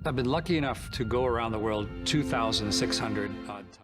I've been lucky enough to go around the world 2,600 odd times.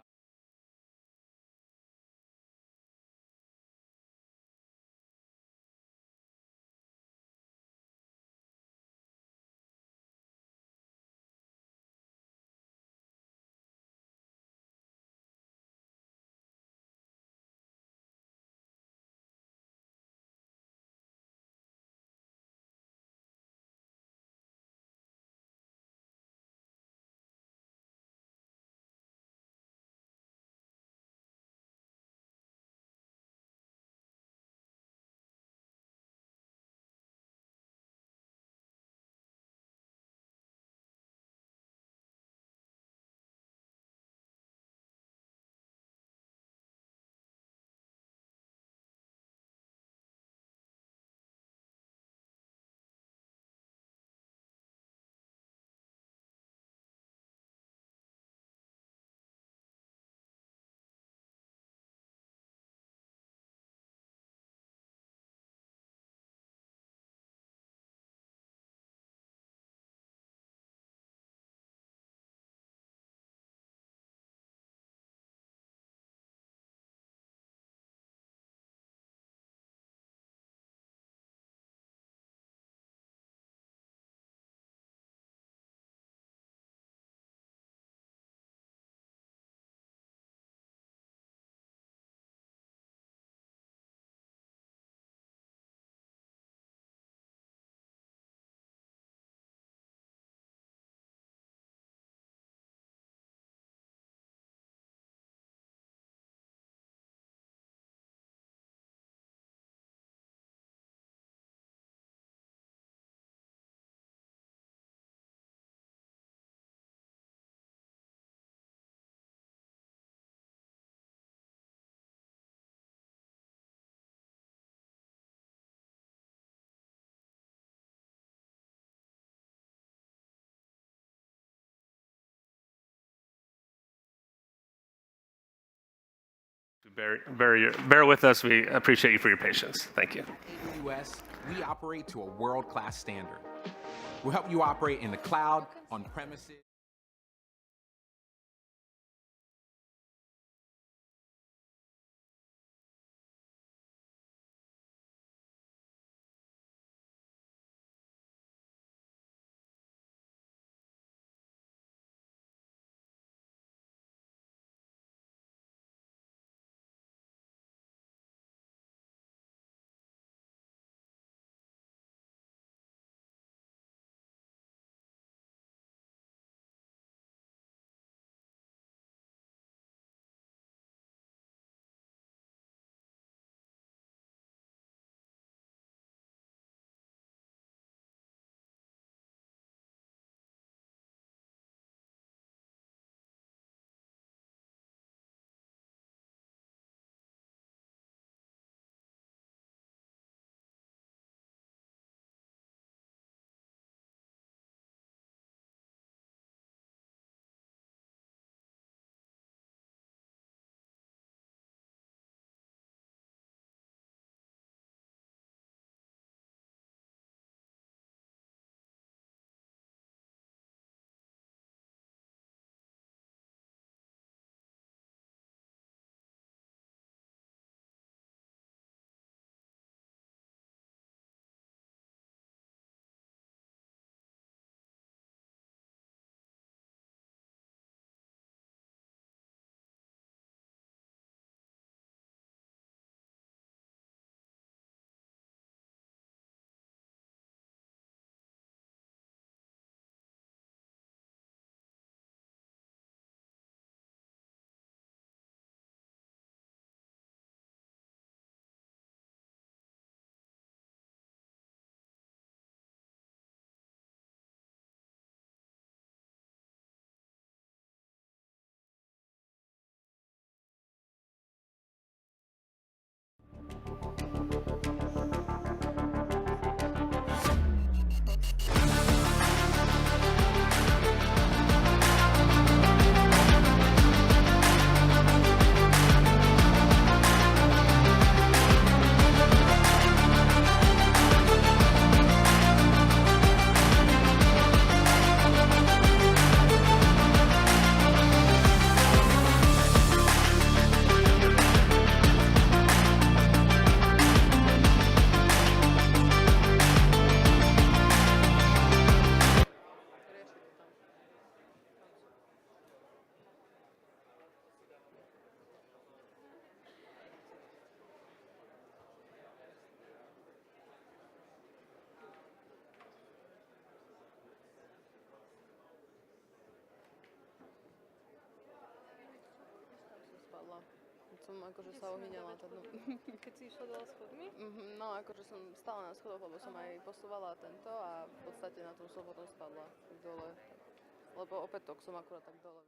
Bear with us. We appreciate you for your patience. Thank you. AWS, we operate to a world-class standard. We'll help you operate in the cloud, on premises. som akože sa ohýňala. Keď si išla dole schodmi? No, akože som stála na schodoch, lebo som aj posúvala tento a v podstate na tom som potom spadla dole. Lebo opätok som akurát tak dole.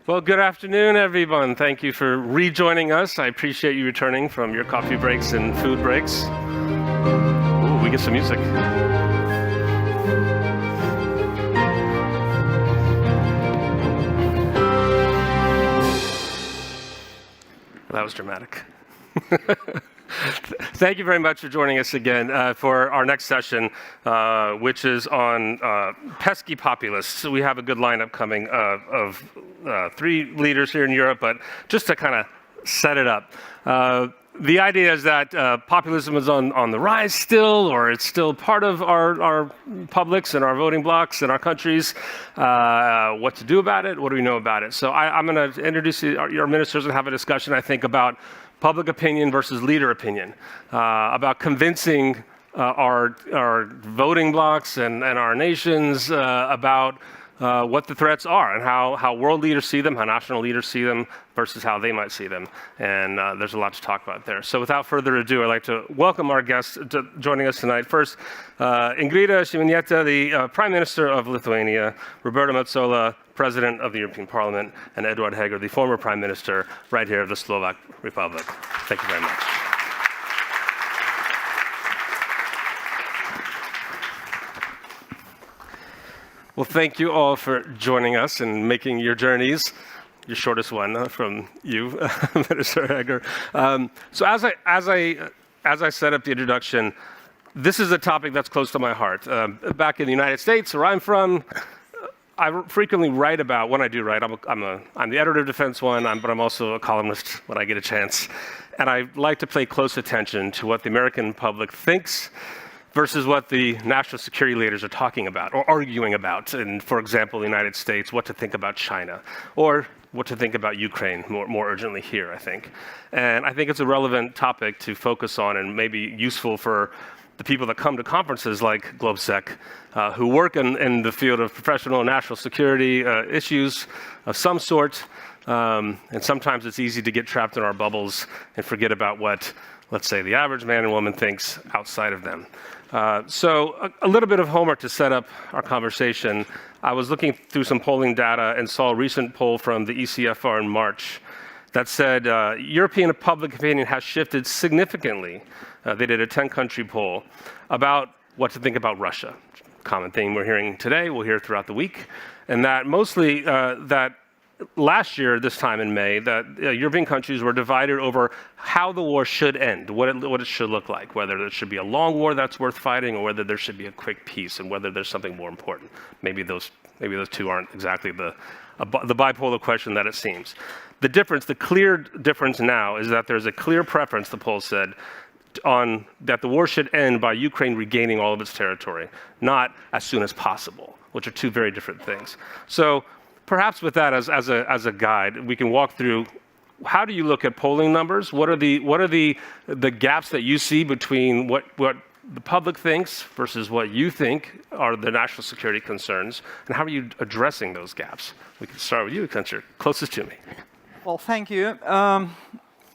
Well, good afternoon, everyone. Thank you for rejoining us. I appreciate you returning from your coffee breaks and food breaks. Ooh, we get some music. That was dramatic. Thank you very much for joining us again for our next session, which is on Pesky Populists. So we have a good lineup coming of 3 leaders here in Europe, but just to kind of set it up. The idea is that populism is on the rise still, or it's still part of our publics and our voting blocs in our countries. What to do about it? What do we know about it? So I'm going to introduce your ministers and have a discussion, I think, about public opinion versus leader opinion, about convincing our voting blocs and our nations about what the threats are and how world leaders see them, how national leaders see them versus how they might see them. And there's a lot to talk about there. So without further ado, I'd like to welcome our guests joining us tonight. First, Ingrida, Šimonyté, the Prime Minister of Lithuania, Roberta Metsola, President of the European Parliament, and Eduard Heger, the former Prime Minister right here of the Slovak Republic. Thank you very much. Well, thank you all for joining us and making your journeys, your shortest one from you, Minister Heger. So as I set up the introduction, this is a topic that's close to my heart. Back in the United States, where I'm from, I frequently write about, when I do write, I'm the editor of Defense One, but I'm also a columnist when I get a chance. And I like to pay close attention to what the American public thinks versus what the national security leaders are talking about or arguing about. And for example, the United States, what to think about China, or what to think about Ukraine more urgently here, I think. And I think it's a relevant topic to focus on and maybe useful for the people that come to conferences like GlobeSec, who work in the field of professional national security issues of some sort. And sometimes it's easy to get trapped in our bubbles and forget about what, let's say, the average man and woman thinks outside of them. So a little bit of homework to set up our conversation. I was looking through some polling data and saw a recent poll from the ECFR in March that said European public opinion has shifted significantly. They did a 10-country poll about what to think about Russia. Common thing we're hearing today, we'll hear throughout the week. And that mostly that last year, this time in May, that European countries were divided over how the war should end, what it should look like, whether there should be a long war that's worth fighting or whether there should be a quick peace and whether there's something more important. Maybe those two aren't exactly the bipolar question that it seems. The clear difference now is that there's a clear preference, the poll said, on that the war should end by Ukraine regaining all of its territory, not as soon as possible, which are two very different things. So perhaps with that as a guide, we can walk through how do you look at polling numbers? What are the gaps that you see between what the public thinks versus what you think are the national security concerns, and how are you addressing those gaps? We can start with you, since you're closest to me. Well, thank you.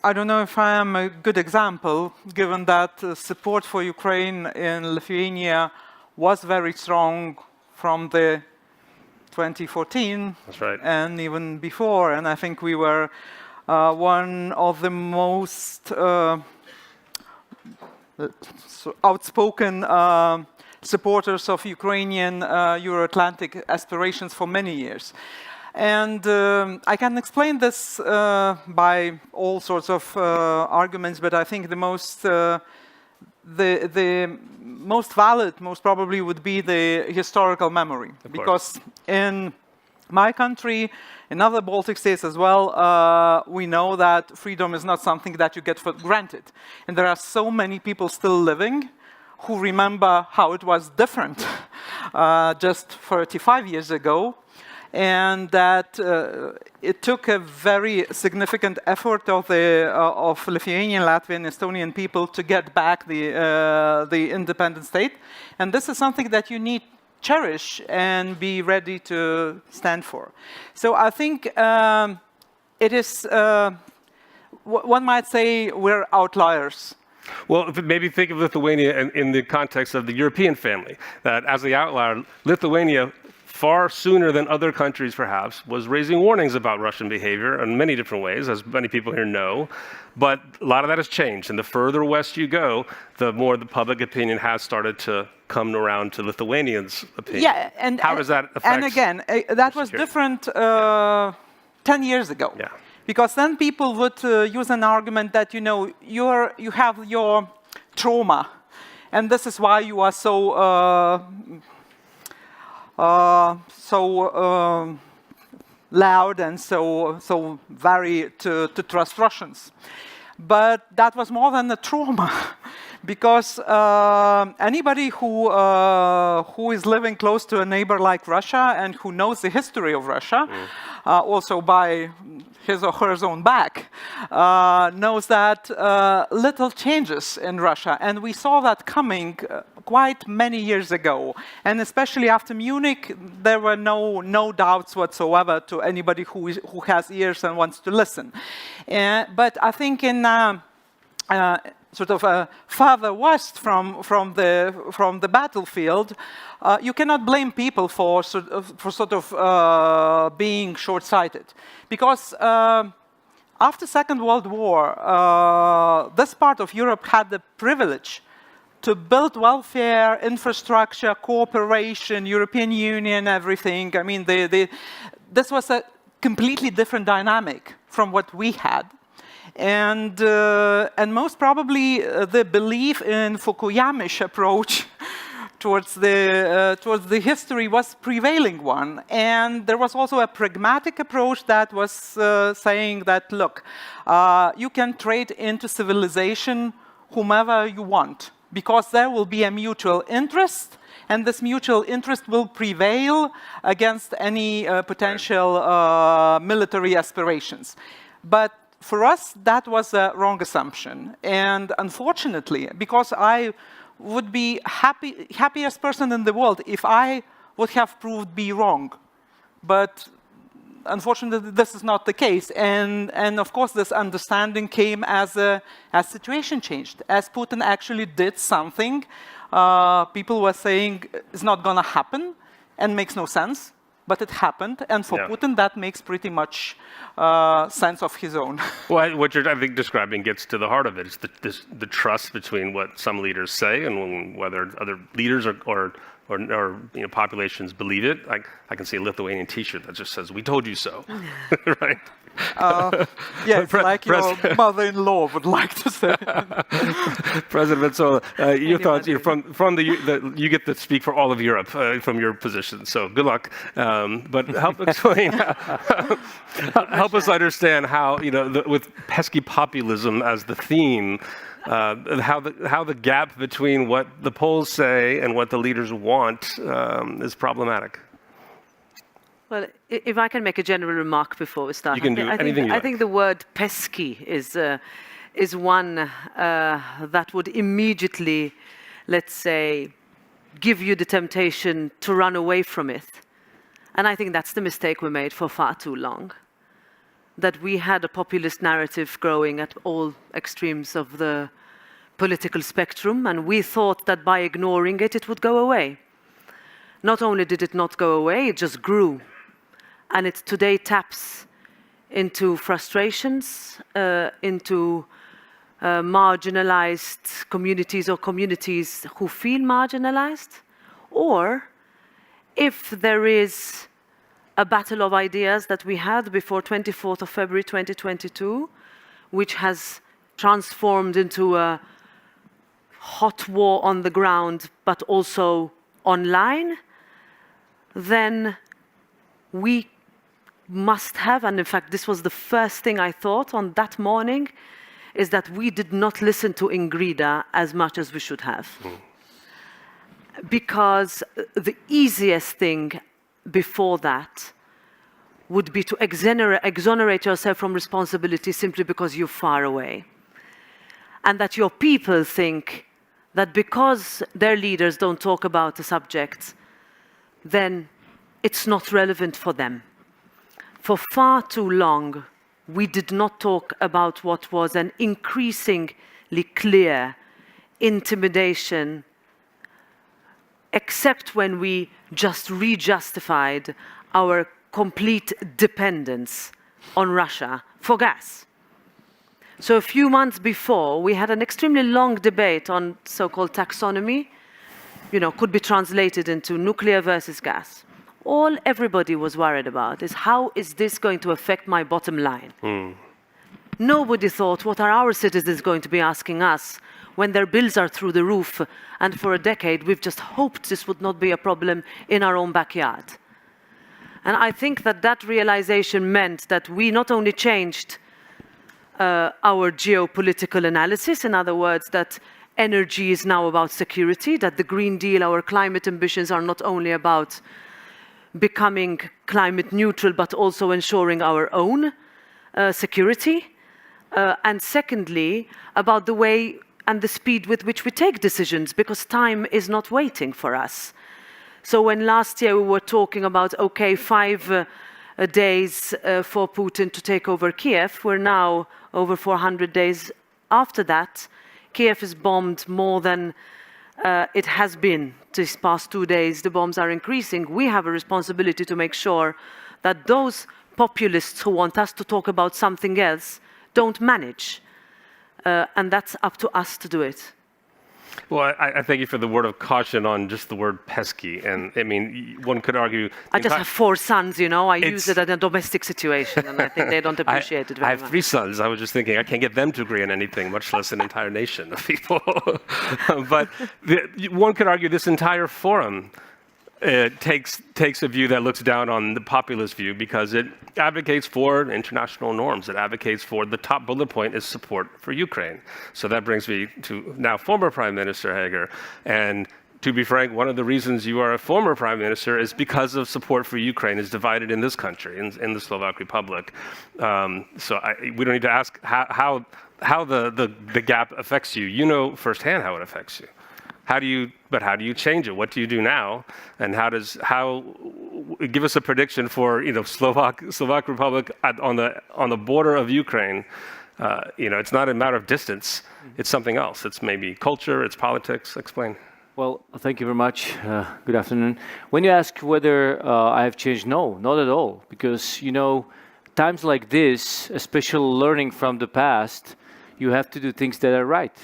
I don't know if I am a good example, given that support for Ukraine in Lithuania was very strong from the 2014 That's right. and even before, and I think we were one of the most outspoken supporters of Ukrainian Euro-Atlantic aspirations for many years. And I can explain this by all sorts of arguments, but I think the most valid, most probably, would be the historical memory. Because in my country, in other Baltic states as well, we know that freedom is not something that you get for granted. And there are so many people still living who remember how it was different just 35 years ago. And that it took a very significant effort of Lithuanian, Latvian, Estonian people to get back the independent state. And this is something that you need to cherish and be ready to stand for. So I think it is, one might say, we're outliers. Well, maybe think of Lithuania in the context of the European family, that as the outlier, Lithuania, far sooner than other countries perhaps, was raising warnings about Russian behavior in many different ways, as many people here know. But a lot of that has changed, and the further west you go, the more the public opinion has started to come around to Lithuanians' opinion. Yeah, and how does that affect? And again, that was different 10 years ago. Yeah. Because then people would use an argument that, you know, you have your trauma, and this is why you are so loud and so very to trust Russians. But that was more than a trauma, because anybody who is living close to a neighbor like Russia and who knows the history of Russia, also by his or her own back, knows that little changes in Russia. And we saw that coming quite many years ago. And especially after Munich, there were no doubts whatsoever to anybody who has ears and wants to listen. But I think in sort of further west from the battlefield, you cannot blame people for being short-sighted, because after Second World War, this part of Europe had the privilege to build welfare, infrastructure, cooperation, European Union, everything. I mean, this was a completely different dynamic from what we had. And most probably the belief in Fukuyamish approach towards the history was prevailing one. And there was also a pragmatic approach that was saying that, look, you can trade into civilization whomever you want, because there will be a mutual interest, and this mutual interest will prevail against any potential military aspirations. But for us, that was a wrong assumption. And unfortunately, because I would be happiest person in the world if I would have proved be wrong. But unfortunately, this is not the case. And of course, this understanding came as situation changed. As Putin actually did something, people were saying it's not going to happen and makes no sense. But it happened, and for Putin, that makes pretty much sense of his own. Well, what you're, I think, describing gets to the heart of it. It's the trust between what some leaders say and whether other leaders or populations believe it. I can see a Lithuanian T-shirt that just says, "We told you so," right? Yes, like your mother-in-law would like to say. President Metsola, your thoughts? You're from you get to speak for all of Europe from your position. So good luck. But help explain, help us understand how, with pesky populism as the theme, how the gap between what the polls say and what the leaders want is problematic. Well, if I can make a general remark before we start, you can do anything you like. I think the word pesky is one that would immediately let's say, give you the temptation to run away from it. And I think that's the mistake we made for far too long. That we had a populist narrative growing at all extremes of the political spectrum, and we thought that by ignoring it, it would go away. Not only did it not go away, it just grew. And it today taps into frustrations, into marginalized communities or communities who feel marginalized, or if there is a battle of ideas that we had before 24th of February 2022, which has transformed into a hot war on the ground, but also online, then we must have, and in fact this was the first thing I thought on that morning, is that we did not listen to Ingrida as much as we should have. Because the easiest thing before that would be to exonerate yourself from responsibility simply because you're far away. And that your people think that because their leaders don't talk about the subject, then it's not relevant for them. For far too long, we did not talk about what was an increasingly clear intimidation, except when we just re-justified our complete dependence on Russia for gas. So a few months before, we had an extremely long debate on so-called taxonomy, could be translated into nuclear versus gas. All everybody was worried about is how is this going to affect my bottom line? Nobody thought, what are our citizens going to be asking us when their bills are through the roof, and for a decade we've just hoped this would not be a problem in our own backyard. And I think that that realization meant that we not only changed our geopolitical analysis, in other words, that energy is now about security, that the Green Deal, our climate ambitions are not only about becoming climate neutral, but also ensuring our own security. And secondly, about the way and the speed with which we take decisions, because time is not waiting for us. So when last year we were talking about, 5 days for Putin to take over Kiev, we're now over 400 days after that. Kiev is bombed more than it has been these past 2 days. The bombs are increasing. We have a responsibility to make sure that those populists who want us to talk about something else don't manage. And that's up to us to do it. Well, I thank you for the word of caution on just the word pesky. And I mean, one could argue... I just have 4 sons, I use it in a domestic situation, and I think they don't appreciate it very much. I have 3 sons. I was just thinking, I can't get them to agree on anything, much less an entire nation of people. But one could argue this entire forum takes a view that looks down on the populist view because it advocates for international norms. It advocates for the top bullet point is support for Ukraine. So that brings me to now former Prime Minister Heger. And to be frank, one of the reasons you are a former Prime Minister is because of support for Ukraine is divided in this country, in the Slovak Republic. So we don't need to ask how the gap affects you. You know firsthand how it affects you. How do you change it? What do you do now? And give us a prediction for Slovak Republic on the border of Ukraine. It's not a matter of distance. It's something else. It's maybe culture. It's politics. Explain. Well, thank you very much. Good afternoon. When you ask whether I have changed, no, not at all. Because times like this, especially learning from the past, you have to do things that are right,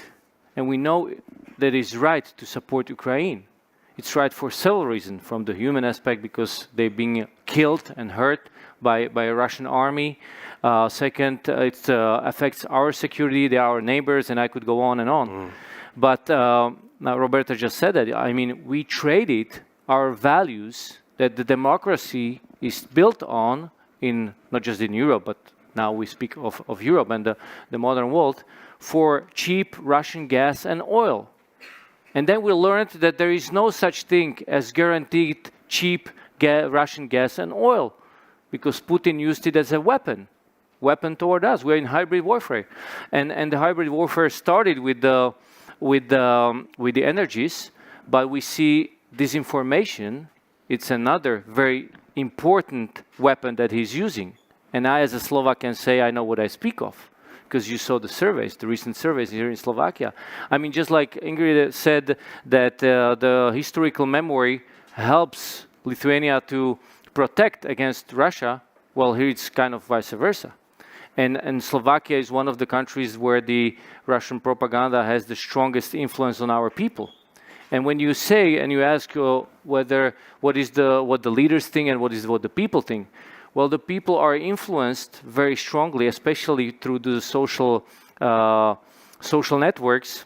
and we know that it's right to support Ukraine. It's right for several reasons, from the human aspect, because they're being killed and hurt by a Russian army. Second, it affects our security, they are our neighbors, and I could go on and on. But now Roberta just said that. I mean, we traded our values that the democracy is built on, not just in Europe, but now we speak of Europe and the modern world, for cheap Russian gas and oil. And then we learned that there is no such thing as guaranteed cheap Russian gas and oil, because Putin used it as a weapon toward us. We're in hybrid warfare. And the hybrid warfare started with the with the energies, but we see disinformation. It's another very important weapon that he's using. And I, as a Slovak, can say I know what I speak of, because you saw the surveys, the recent surveys here in Slovakia. I mean, just like Ingrida said that the historical memory helps Lithuania to protect against Russia, well, here it's kind of vice versa. And Slovakia is one of the countries where the Russian propaganda has the strongest influence on our people. And when you say and you ask what the leaders think and what the people think, well, the people are influenced very strongly, especially through the social networks,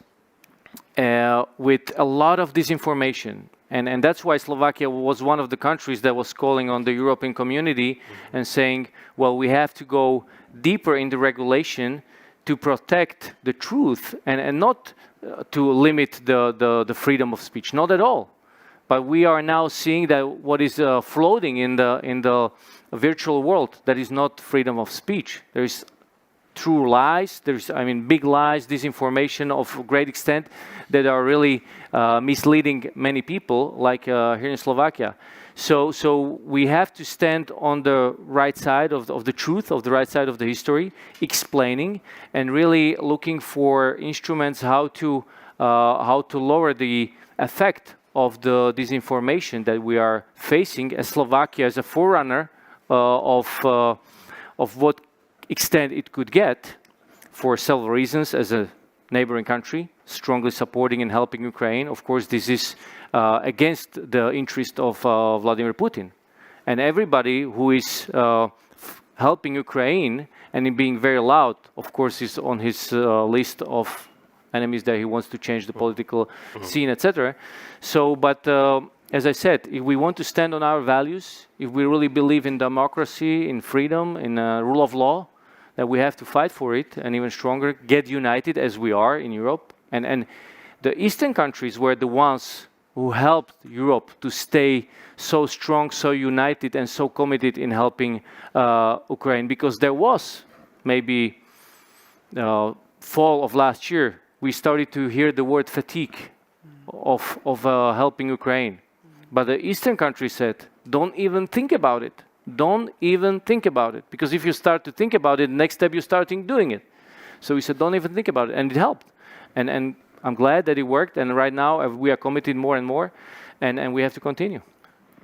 with a lot of disinformation. And that's why Slovakia was one of the countries that was calling on the European community and saying, well, we have to go deeper in the regulation to protect the truth and not to limit the freedom of speech, not at all. But we are now seeing that what is floating in the virtual world, that is not freedom of speech. There is true lies, there's, I mean, big lies, disinformation of great extent that are really misleading many people, like here in Slovakia. So we have to stand on the right side of the truth, of the right side of the history, explaining and really looking for instruments how to lower the effect of the disinformation that we are facing as Slovakia as a forerunner of what extent it could get for several reasons as a neighboring country, strongly supporting and helping Ukraine. Of course, this is against the interest of Vladimir Putin. And everybody who is helping Ukraine and in being very loud, of course, is on his list of enemies that he wants to change the political scene, etc. So, but as I said, if we want to stand on our values, if we really believe in democracy, in freedom, in rule of law, that we have to fight for it, and even stronger, get united as we are in Europe. And the Eastern countries were the ones who helped Europe to stay so strong, so united, and so committed in helping Ukraine, because there was maybe fall of last year, we started to hear the word fatigue of helping Ukraine. But the Eastern countries said, don't even think about it. Don't even think about it. Because if you start to think about it, next step you're starting doing it. So we said, don't even think about it. And it helped. And I'm glad that it worked. And right now we are committed more and more. And we have to continue.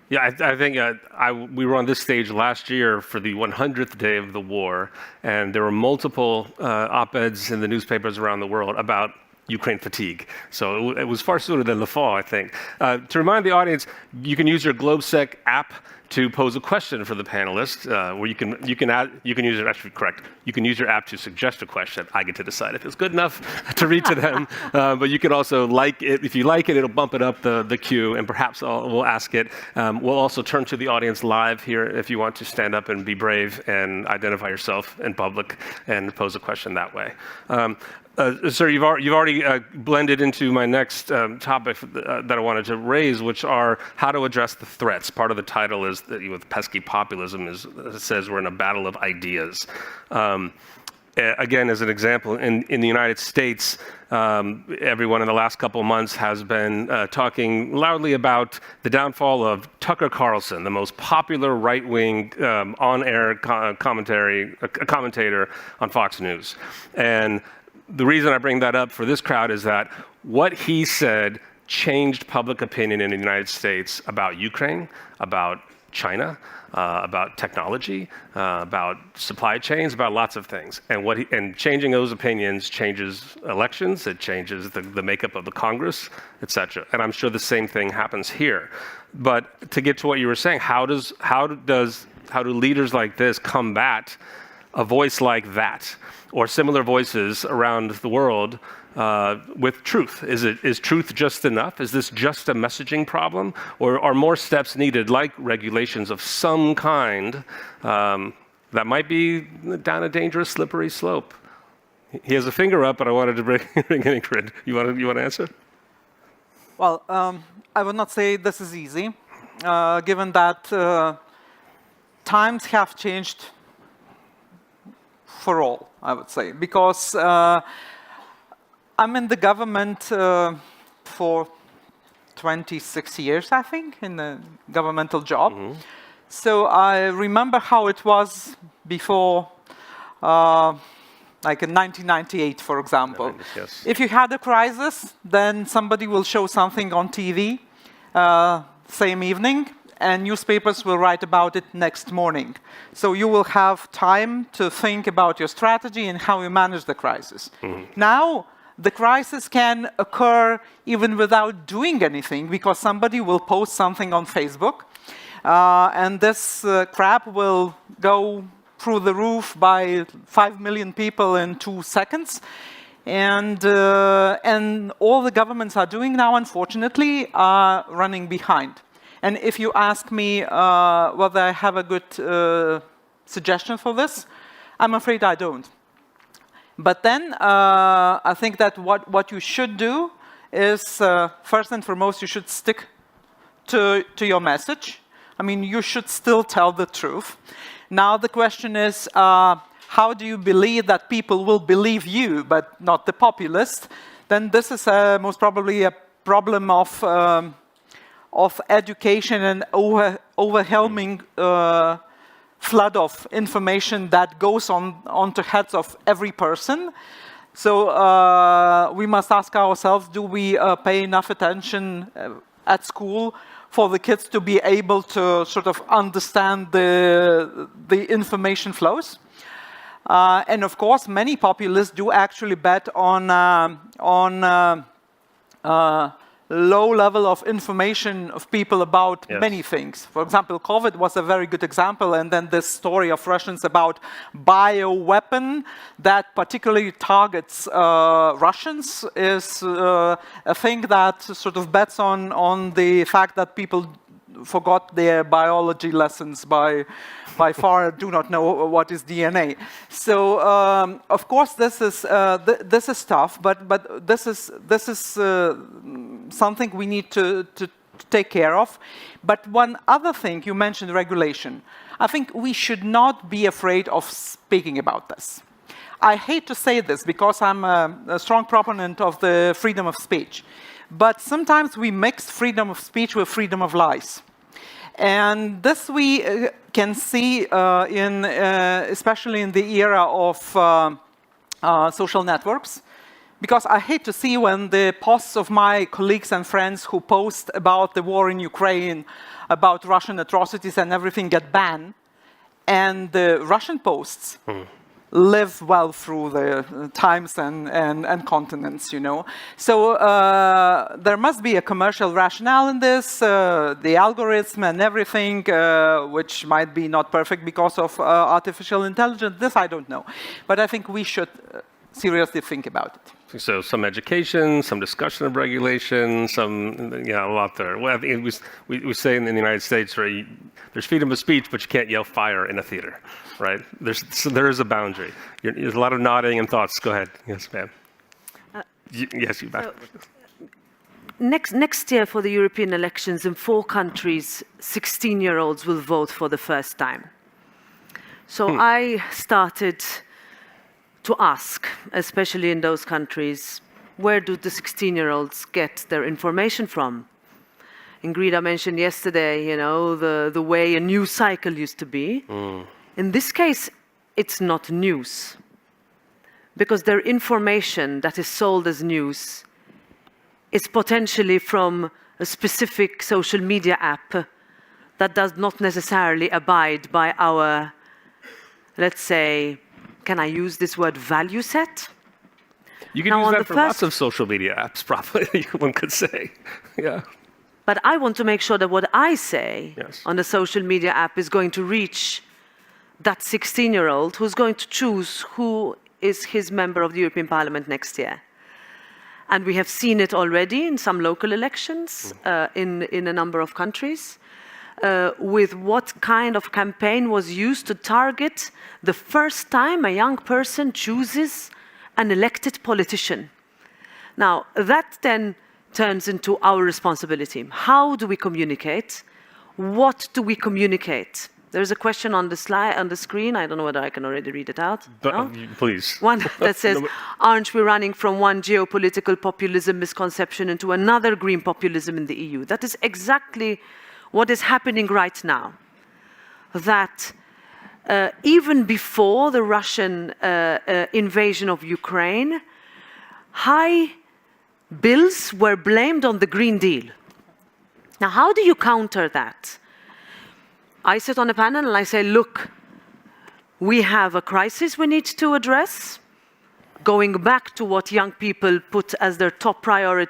Yeah, I think we were on this stage last year for the 100th day of the war, and there were multiple op-eds in the newspapers around the world about Ukraine fatigue. So it was far sooner than the fall, I think. To remind the audience, you can use your GlobeSec app to pose a question for the panelists, where you can use it. Actually, correct. You can use your app to suggest a question. I get to decide if it's good enough to read to them. But you can also like it. If you like it, it'll bump it up the queue, and perhaps we'll ask it. We'll also turn to the audience live here if you want to stand up and be brave and identify yourself in public and pose a question that way. Sir, you've already blended into my next topic that I wanted to raise, which are how to address the threats. Part of the title is that with Pesky populism it says we're in a battle of ideas. Again, as an example, in the United States, everyone in the last couple of months has been talking loudly about the downfall of Tucker Carlson, the most popular right-wing on-air commentator on Fox News. And the reason I bring that up for this crowd is that what he said changed public opinion in the United States about Ukraine, about China, about technology, about supply chains, about lots of things. And changing those opinions changes elections, it changes the makeup of the Congress, etc. And I'm sure the same thing happens here. But to get to what you were saying, how do leaders like this combat a voice like that, or similar voices around the world with truth? Is truth just enough? Is this just a messaging problem? Or are more steps needed, like regulations of some kind that might be down a dangerous, slippery slope? He has a finger up, but I wanted to bring in Ingrid. You want to answer? Well, I would not say this is easy, given that times have changed for all, I would say, because I'm in the government for 26 years, I think, in a governmental job. So I remember how it was before, like in 1998, for example. Yes. If you had a crisis, then somebody will show something on TV same evening, and newspapers will write about it next morning. So you will have time to think about your strategy and how you manage the crisis. Now, the crisis can occur even without doing anything, because somebody will post something on Facebook, and this crap will go through the roof by 5 million people in 2 seconds. And all the governments are doing now, unfortunately, are running behind. And if you ask me whether I have a good suggestion for this, I'm afraid I don't. But then I think that what you should do is, first and foremost, you should stick to your message. I mean, you should still tell the truth. Now the question is, how do you believe that people will believe you, but not the populist? Then this is most probably a problem of education and overwhelming flood of information that goes onto heads of every person. So we must ask ourselves, do we pay enough attention at school for the kids to be able to sort of understand the information flows? And of course, many populists do actually bet on low level of information of people about many things. For example, COVID was a very good example, and then this story of Russians about bioweapon that particularly targets Russians is a thing that sort of bets on the fact that people forgot their biology lessons by far, do not know what is DNA. So of course this is tough, but this is something we need to take care of. But one other thing, you mentioned regulation. I think we should not be afraid of speaking about this. I hate to say this because I'm a strong proponent of the freedom of speech. But sometimes we mix freedom of speech with freedom of lies. And this we can see especially in the era of social networks. Because I hate to see when the posts of my colleagues and friends who post about the war in Ukraine, about Russian atrocities and everything get banned, and the Russian posts live well through the times and continents, you know. So there must be a commercial rationale in this, the algorithm and everything, which might be not perfect because of artificial intelligence. This I don't know. But I think we should seriously think about it. So some education, some discussion of regulation, a lot there. Well, I think we say in the United States, right, there's freedom of speech, but you can't yell fire in a theater, right? There is a boundary. There's a lot of nodding and thoughts. Go ahead. Yes, ma'am. Yes, you back. So next year for the European elections in 4 countries, 16-year-olds will vote for the first time. So I started to ask, especially in those countries, where do the 16-year-olds get their information from? Ingrida mentioned yesterday, you know, the way a news cycle used to be. In this case, it's not news, because their information that is sold as news is potentially from a specific social media app that does not necessarily abide by our, let's say, can I use this word, value set? You can use that for lots of social media apps, probably, one could say. Yeah. But I want to make sure that what I say on the social media app is going to reach that 16-year-old who's going to choose who is his member of the European Parliament next year. And we have seen it already in some local elections in a number of countries. With what kind of campaign was used to target the first time a young person chooses an elected politician. Now, that then turns into our responsibility. How do we communicate? What do we communicate? There's a question on the slide, on the screen. I don't know whether I can already read it out. But, No? please. One that says, aren't we running from one geopolitical populism misconception into another green populism in the EU? That is exactly what is happening right now. That even before the Russian invasion of Ukraine, high bills were blamed on the Green Deal. Now, how do you counter that? I sit on a panel and I say, look, we have a crisis we need to address, going back to what young people put as their top priority